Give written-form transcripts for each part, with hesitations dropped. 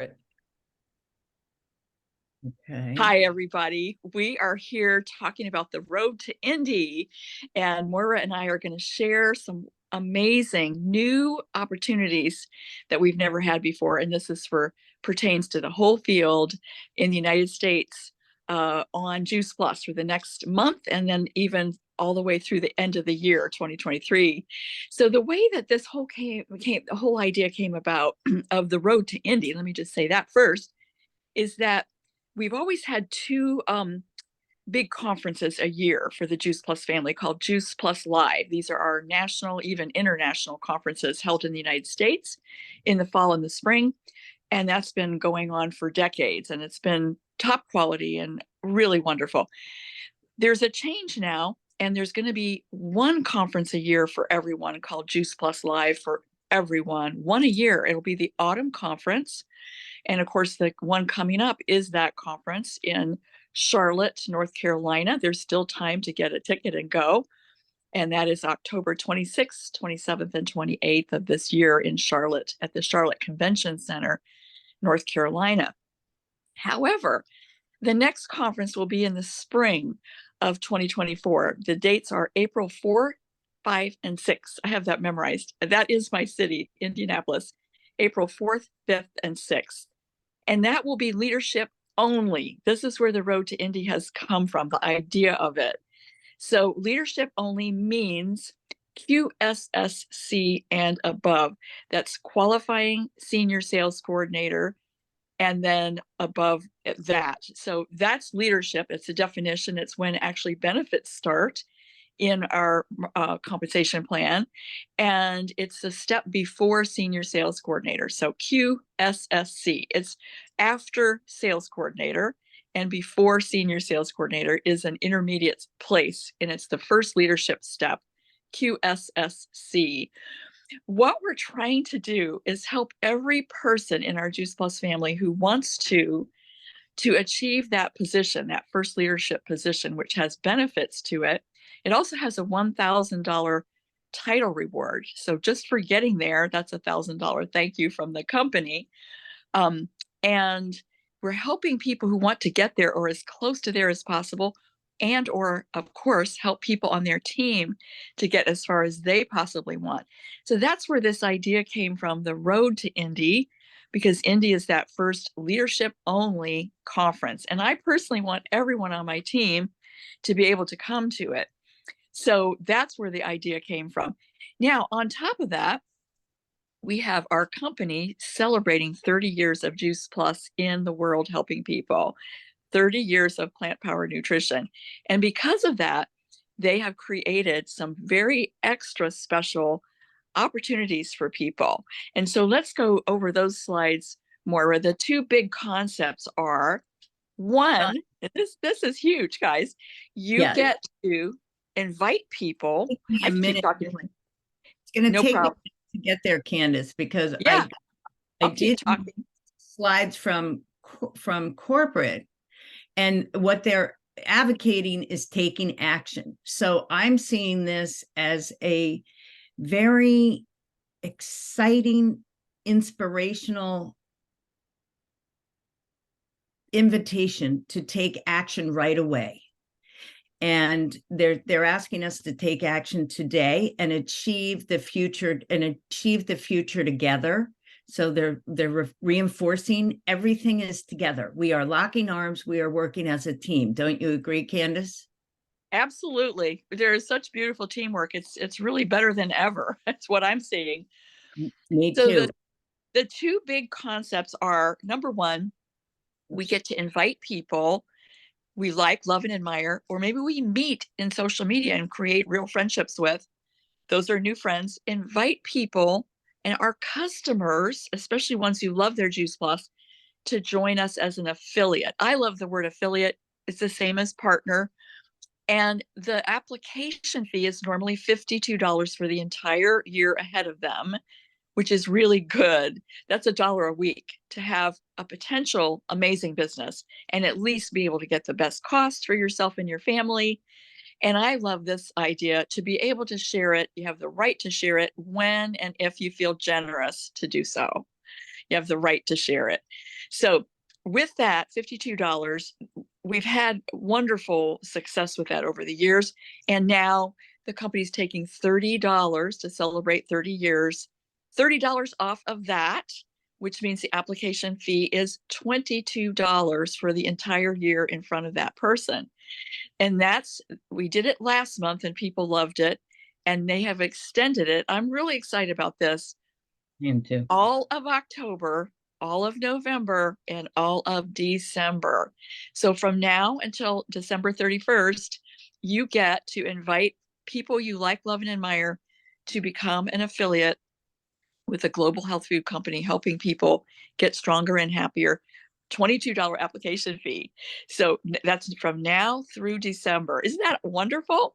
it. Okay. Hi, everybody. We are here talking about the road to Indy, and Moira and I are going to share some amazing new opportunities that we've never had before. And this is pertains to the whole field in the United States on Juice Plus for the next month, and then even all the way through the end of the year 2023. So the way that this the whole idea came about of the road to Indy, let me just say that first, is that we've always had two big conferences a year for the Juice Plus family called Juice Plus Live. These are our national, even international conferences held in the United States in the fall and the spring. And that's been going on for decades, and it's been top quality and really wonderful. There's a change now, and there's going to be one conference a year for everyone called Juice Plus Live for everyone, one a year. It'll be the autumn conference. And of course, the one coming up is that conference in Charlotte, North Carolina. There's still time to get a ticket and go. And that is October 26th, 27th, and 28th of this year in Charlotte at the Charlotte Convention Center, North Carolina. However, the next conference will be in the spring of 2024. The dates are April 4, 5, and 6. I have that memorized. That is my city, Indianapolis, April 4th, 5th, and 6th. And that will be leadership only. This is where the road to Indy has come from, the idea of it. So leadership only means QSSC and above. That's qualifying senior sales coordinator, and then above that. So that's leadership. It's a definition. It's when actually benefits start in our compensation plan. And it's a step before senior sales coordinator. So QSSC, it's after sales coordinator and before senior sales coordinator is an intermediate place. And it's the first leadership step, QSSC. What we're trying to do is help every person in our Juice Plus family who wants to achieve that position, that first leadership position, which has benefits to it. It also has a $1,000 title reward. So just for getting there, that's a $1,000 thank you from the company. And we're helping people who want to get there or as close to there as possible, and or of course help people on their team to get as far as they possibly want. So that's where this idea came from, the road to Indy, because Indy is that first leadership only conference. And I personally want everyone on my team to be able to come to it. So that's where the idea came from. Now, on top of that, we have our company celebrating 30 years of Juice Plus in the world, helping people, 30 years of plant power nutrition. And because of that, they have created some very extra special opportunities for people. And so let's go over those slides, Moira. The two big concepts are, one, this is huge, guys. You get to invite people. A minute. It's going to take me to get there, Candace, because I did slides from corporate, and what they're advocating is taking action. So I'm seeing this as a very exciting, inspirational invitation to take action right away. And they're asking us to take action today and achieve the future together. So they're reinforcing everything is together. We are locking arms. We are working as a team. Don't you agree, Candace? Absolutely. There is such beautiful teamwork. It's really better than ever. That's what I'm seeing. Me too. So the two big concepts are, number one, we get to invite people we like, love, and admire, or maybe we meet in social media and create real friendships with. Those are new friends. Invite people and our customers, especially ones who love their Juice Plus, to join us as an affiliate. I love the word affiliate. It's the same as partner. And the application fee is normally $52 for the entire year ahead of them, which is really good. That's $1 a week to have a potential amazing business and at least be able to get the best cost for yourself and your family. And I love this idea to be able to share it. You have the right to share it when and if you feel generous to do so. You have the right to share it. So with that $52, we've had wonderful success with that over the years. And now the company's taking $30 to celebrate 30 years, $30 off of that, which means the application fee is $22 for the entire year in front of that person. And we did it last month and people loved it, and they have extended it. I'm really excited about this. Me too. All of October, all of November, and all of December. So from now until December 31st, you get to invite people you like, love, and admire to become an affiliate with a global health food company, helping people get stronger and happier. $22 application fee. So that's from now through December. Isn't that wonderful?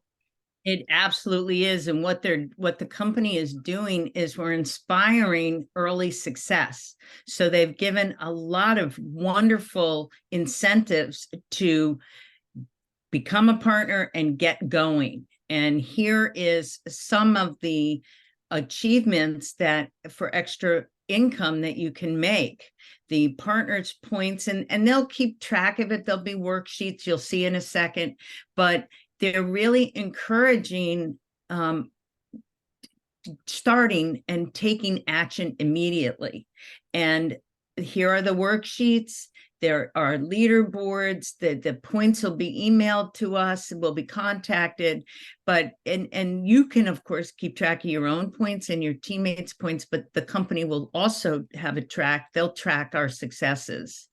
It absolutely is. And what the company is doing is we're inspiring early success. So they've given a lot of wonderful incentives to become a partner and get going. And here is some of the achievements that for extra income that you can make. The partners points, and they'll keep track of it. There'll be worksheets you'll see in a second, but they're really encouraging starting and taking action immediately. And here are the worksheets. There are leaderboards. The points will be emailed to us, will be contacted, but and you can of course keep track of your own points and your teammates' points, but the company will also have a track. They'll track our successes.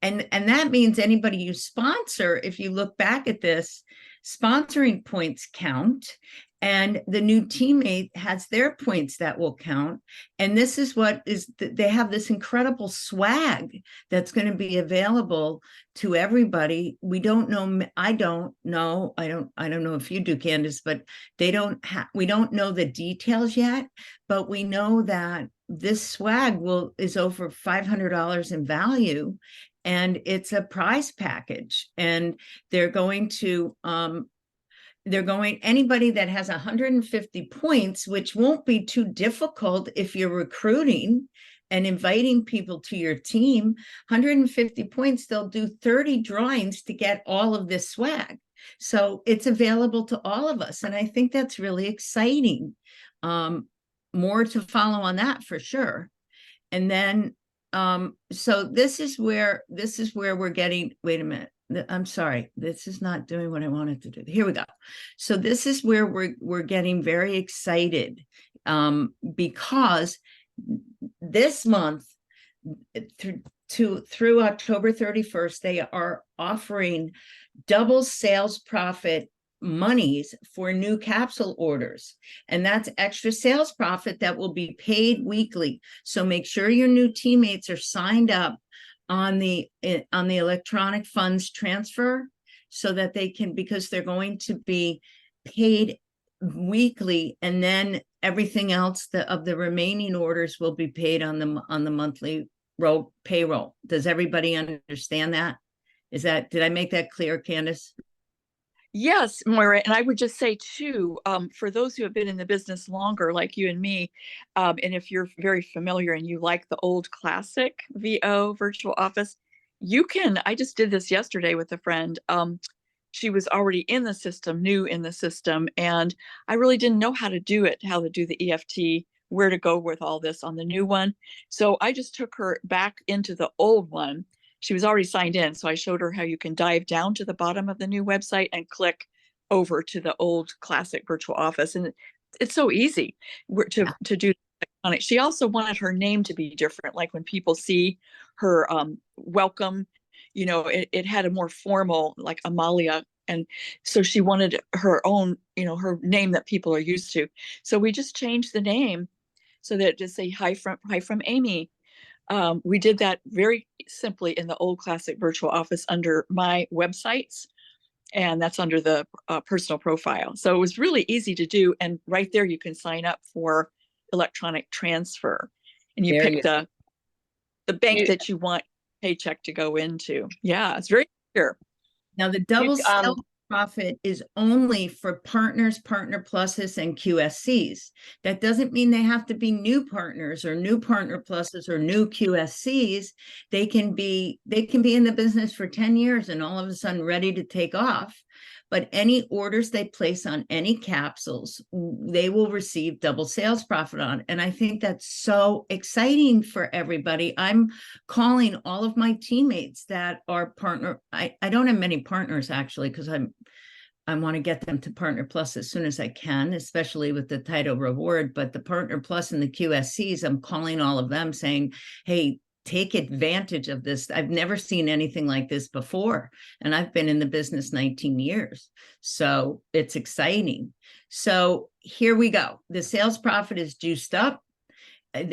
And that means anybody you sponsor, if you look back at this, sponsoring points count, and the new teammate has their points that will count. And this is what is, they have this incredible swag that's going to be available to everybody. We don't know, I don't know if you do, Candace, but we don't know the details yet, but we know that this swag is over $500 in value, and it's a prize package. And they're going to anybody that has 150 points, which won't be too difficult if you're recruiting and inviting people to your team. 150 points, they'll do 30 drawings to get all of this swag. So it's available to all of us. And I think that's really exciting. More to follow on that for sure. And then, so this is where we're getting, wait a minute. I'm sorry, this is not doing what I wanted to do. Here we go. So this is where we're getting very excited, because this month through October 31st, they are offering double sales profit monies for new capsule orders, and that's extra sales profit that will be paid weekly. So make sure your new teammates are signed up on the electronic funds transfer, so that they can, because they're going to be paid weekly, and then everything else of the remaining orders will be paid on the monthly payroll. Does everybody understand that? Did I make that clear, Candace? Yes, Moira, and I would just say too, for those who have been in the business longer, like you and me, and if you're very familiar and you like the old classic VO virtual office, I just did this yesterday with a friend. She was already in the system, new in the system, and I really didn't know how to do the EFT, where to go with all this on the new one. So I just took her back into the old one. She was already signed in, so I showed her how you can dive down to the bottom of the new website and click over to the old classic virtual office. And it's so easy to do on it. She also wanted her name to be different. Like when people see her welcome, it had a more formal, like Amalia. And so she wanted her own, her name that people are used to. So we just changed the name so that it just say hi from Amy. We did that very simply in the old classic virtual office under my websites, and that's under the personal profile. So it was really easy to do. And right there, you can sign up for electronic transfer, and you pick the bank that you want paycheck to go into. Yeah, it's very clear. Now the double sales profit is only for partners, partner pluses, and QSCs. That doesn't mean they have to be new partners or new partner pluses or new QSCs. They can be in the business for 10 years and all of a sudden ready to take off. But any orders they place on any capsules, they will receive double sales profit on. And I think that's so exciting for everybody. I'm calling all of my teammates that are partner. I don't have many partners actually, because I want to get them to Partner Plus as soon as I can, especially with the title reward. But the Partner Plus and the QSCs, I'm calling all of them saying, hey, take advantage of this. I've never seen anything like this before. And I've been in the business 19 years. So it's exciting. So here we go. The sales profit is juiced up.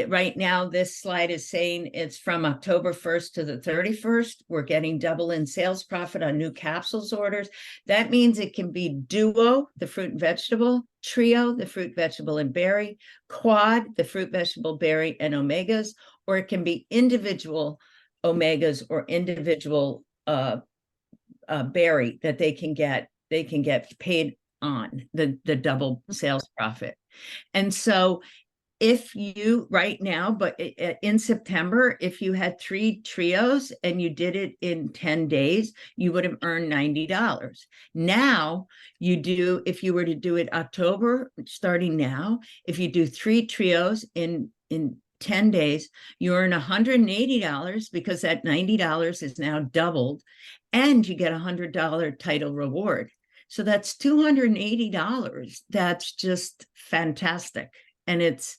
Right now, this slide is saying it's from October 1st to the 31st. We're getting double in sales profit on new capsules orders. That means it can be duo, the fruit and vegetable, trio, the fruit, vegetable, and berry, quad, the fruit, vegetable, berry, and omegas, or it can be individual omegas or individual berry that they can get paid on the double sales profit. And so if you right now, but in September, if you had 3 trios and you did it in 10 days, you would have earned $90. Now you do, if you were to do it October, starting now, if you do 3 trios in 10 days, you earn $180 because that $90 is now doubled, and you get a $100 title reward. So that's $280. That's just fantastic. And it's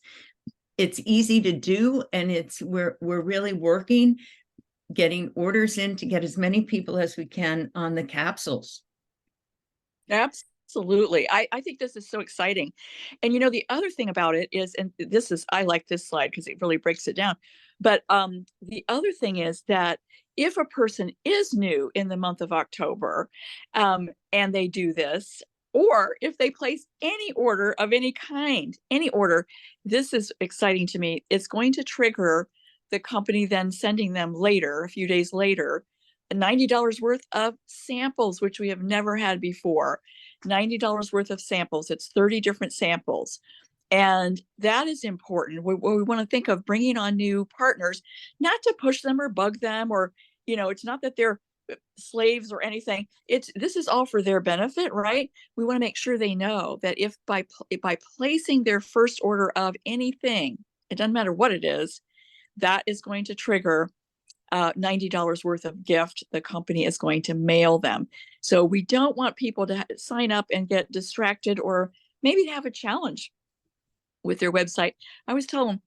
easy to do, and we're really working, getting orders in to get as many people as we can on the capsules. Absolutely. I think this is so exciting. And the other thing about it is, and I like this slide because it really breaks it down. But the other thing is that if a person is new in the month of October, and they do this, or if they place any order of any kind, any order, this is exciting to me. It's going to trigger the company then sending them later, a few days later, $90 worth of samples, which we have never had before. $90 worth of samples. It's 30 different samples. And that is important. We want to think of bringing on new partners, not to push them or bug them, or, it's not that they're slaves or anything. This is all for their benefit, right? We want to make sure they know that if by placing their first order of anything, it doesn't matter what it is, that is going to trigger $90 worth of gift the company is going to mail them. So we don't want people to sign up and get distracted, or maybe to have a challenge with their website. I always tell them,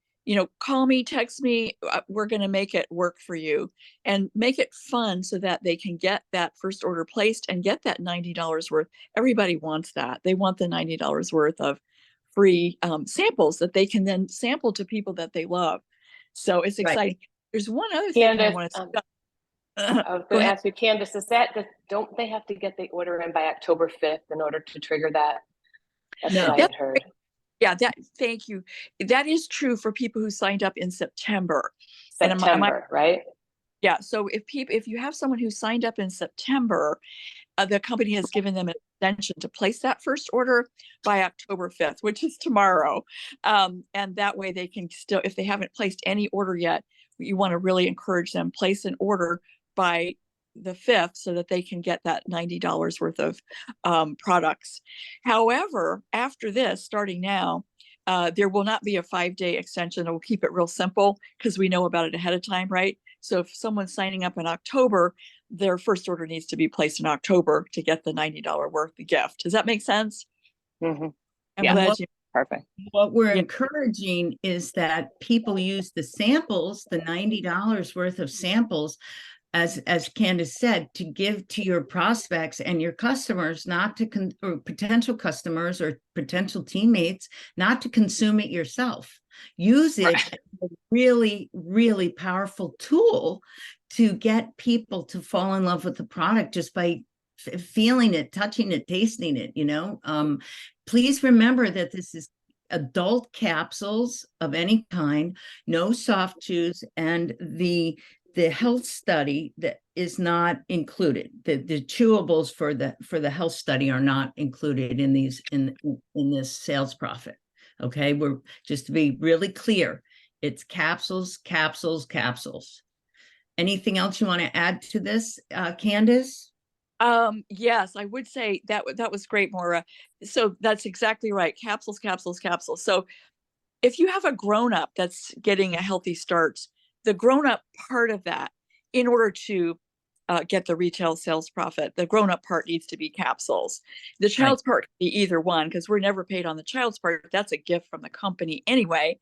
call me, text me, we're going to make it work for you, and make it fun so that they can get that first order placed and get that $90 worth. Everybody wants that. They want the $90 worth of free samples that they can then sample to people that they love. So it's exciting. Right. There's one other thing I want to I was going to ask you, Candace, don't they have to get the order in by October 5th in order to trigger that? That's what I had heard. Yeah, thank you. That is true for people who signed up in September. Right? Yeah. So if you have someone who signed up in September, the company has given them an extension to place that first order by October 5th, which is tomorrow. And that way they can still, if they haven't placed any order yet, you want to really encourage them, place an order by the 5th so that they can get that $90 worth of products. However, after this, starting now, there will not be a 5-day extension. We'll keep it real simple because we know about it ahead of time, right? So if someone's signing up in October, their first order needs to be placed in October to get the $90 worth of gift. Does that make sense? Mm-hmm. I'm glad you. Perfect. What we're encouraging is that people use the samples, the $90 worth of samples, as Candace said, to give to your prospects and your customers, not to or potential customers or potential teammates, not to consume it yourself. Use it as a really, really powerful tool to get people to fall in love with the product just by feeling it, touching it, tasting it. Please remember that this is adult capsules of any kind, no soft chews, and the the health study that is not included. The chewables for the health study are not included in these in this sales profit. Okay, we're just to be really clear. It's capsules, capsules, capsules. Anything else you want to add to this, Candace? Yes, I would say that was great, Moira. So that's exactly right. Capsules, capsules, capsules. So if you have a grown-up that's getting a healthy start, the grown-up part of that, in order to get the retail sales profit, the grown-up part needs to be capsules. The child's part can be either one, because we're never paid on the child's part. That's a gift from the company anyway.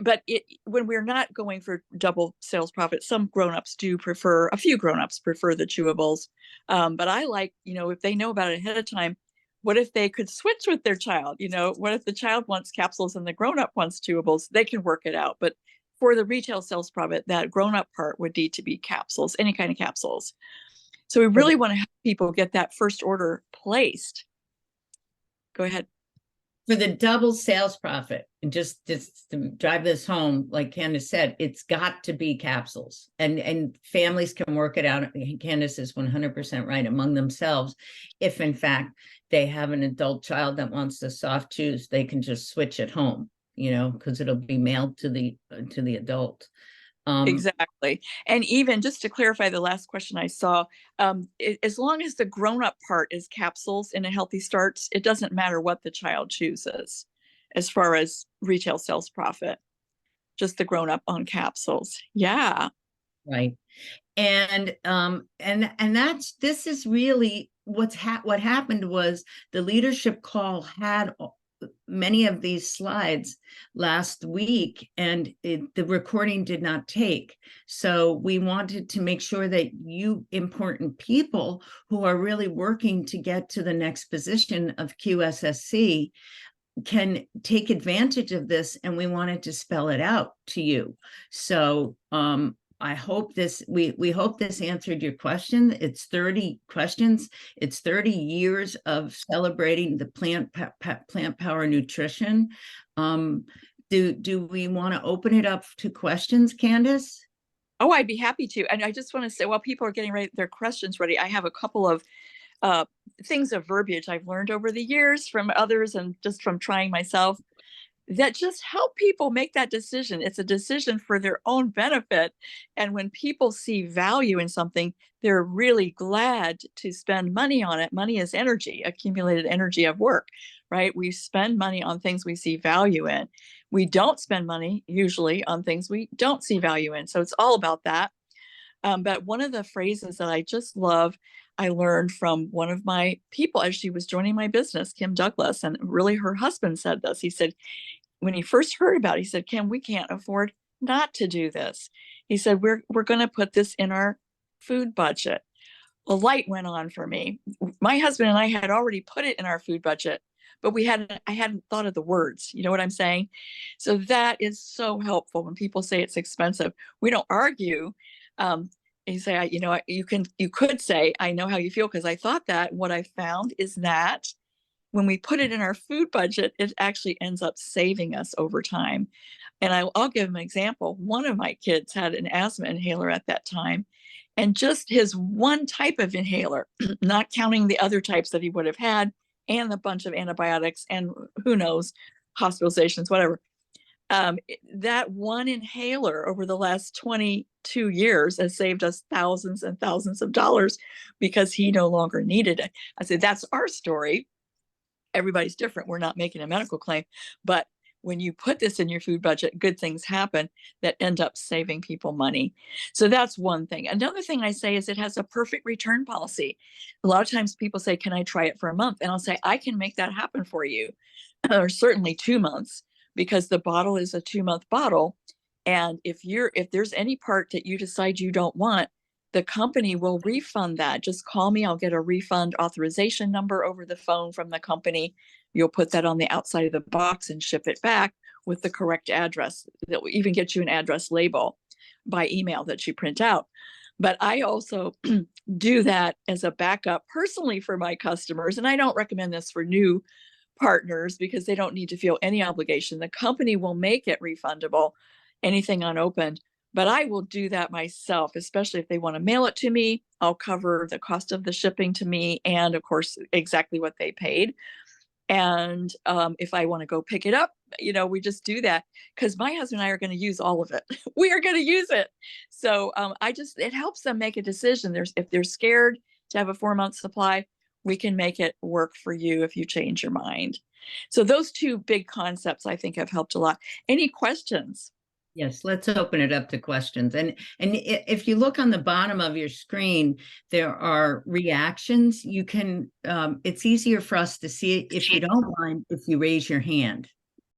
But when we're not going for double sales profit, some grown-ups do prefer, a few grown-ups prefer the chewables. But I like, if they know about it ahead of time, what if they could switch with their child? What if the child wants capsules and the grown-up wants chewables? They can work it out. But for the retail sales profit, that grown-up part would need to be capsules, any kind of capsules. So we really want to help people get that first order placed. Go ahead. For the double sales profit, and just to drive this home, like Candace said, it's got to be capsules, and families can work it out. Candace is 100% right among themselves. If in fact they have an adult child that wants the soft chews, they can just switch at home, because it'll be mailed to the adult. Exactly. And even just to clarify the last question I saw, as long as the grown-up part is capsules in a healthy starts, it doesn't matter what the child chooses as far as retail sales profit, just the grown-up on capsules. Yeah. Right. And this is really what happened was the leadership call had many of these slides last week, and the recording did not take. So we wanted to make sure that you important people who are really working to get to the next position of QSSC can take advantage of this, and we wanted to spell it out to you. So I hope we hope this answered your question. It's 30 questions. It's 30 years of celebrating the plant power nutrition. Do we want to open it up to questions, Candace? Oh, I'd be happy to. And I just want to say, while people are getting their questions ready, I have a couple of things of verbiage I've learned over the years from others and just from trying myself that just help people make that decision. It's a decision for their own benefit. And when people see value in something, they're really glad to spend money on it. Money is energy, accumulated energy of work, right? We spend money on things we see value in. We don't spend money usually on things we don't see value in. So it's all about that. But one of the phrases that I just love, I learned from one of my people as she was joining my business, Kim Douglas, and really her husband said this. He said, when he first heard about it, he said, Kim, we can't afford not to do this. He said, we're going to put this in our food budget. A light went on for me. My husband and I had already put it in our food budget, but I hadn't thought of the words. You know what I'm saying? So that is so helpful when people say it's expensive. We don't argue. You say, you could say, I know how you feel because I thought that. What I found is that when we put it in our food budget, it actually ends up saving us over time. And I'll give an example. One of my kids had an asthma inhaler at that time, and just his one type of inhaler, not counting the other types that he would have had, and a bunch of antibiotics and who knows, hospitalizations, whatever. That one inhaler over the last 22 years has saved us thousands and thousands of dollars because he no longer needed it. I said, that's our story. Everybody's different. We're not making a medical claim, but when you put this in your food budget, good things happen that end up saving people money. So that's one thing. Another thing I say is it has a perfect return policy. A lot of times people say, can I try it for a month? And I'll say, I can make that happen for you, or certainly 2 months, because the bottle is a 2-month bottle. And if there's any part that you decide you don't want, the company will refund that. Just call me. I'll get a refund authorization number over the phone from the company. You'll put that on the outside of the box and ship it back with the correct address. That will even get you an address label by email that you print out. But I also do that as a backup personally for my customers. And I don't recommend this for new partners because they don't need to feel any obligation. The company will make it refundable, anything unopened. but I will do that myself, especially if they want to mail it to me. I'll cover the cost of the shipping to me and, of course, exactly what they paid. And if I want to go pick it up, we just do that because my husband and I are going to use all of it. We are going to use it. So it helps them make a decision. If they're scared to have a 4-month supply, we can make it work for you if you change your mind. So those two big concepts, I think, have helped a lot. Any questions? Yes, let's open it up to questions. And if you look on the bottom of your screen, there are reactions. You can, it's easier for us to see it if you don't mind, if you raise your hand.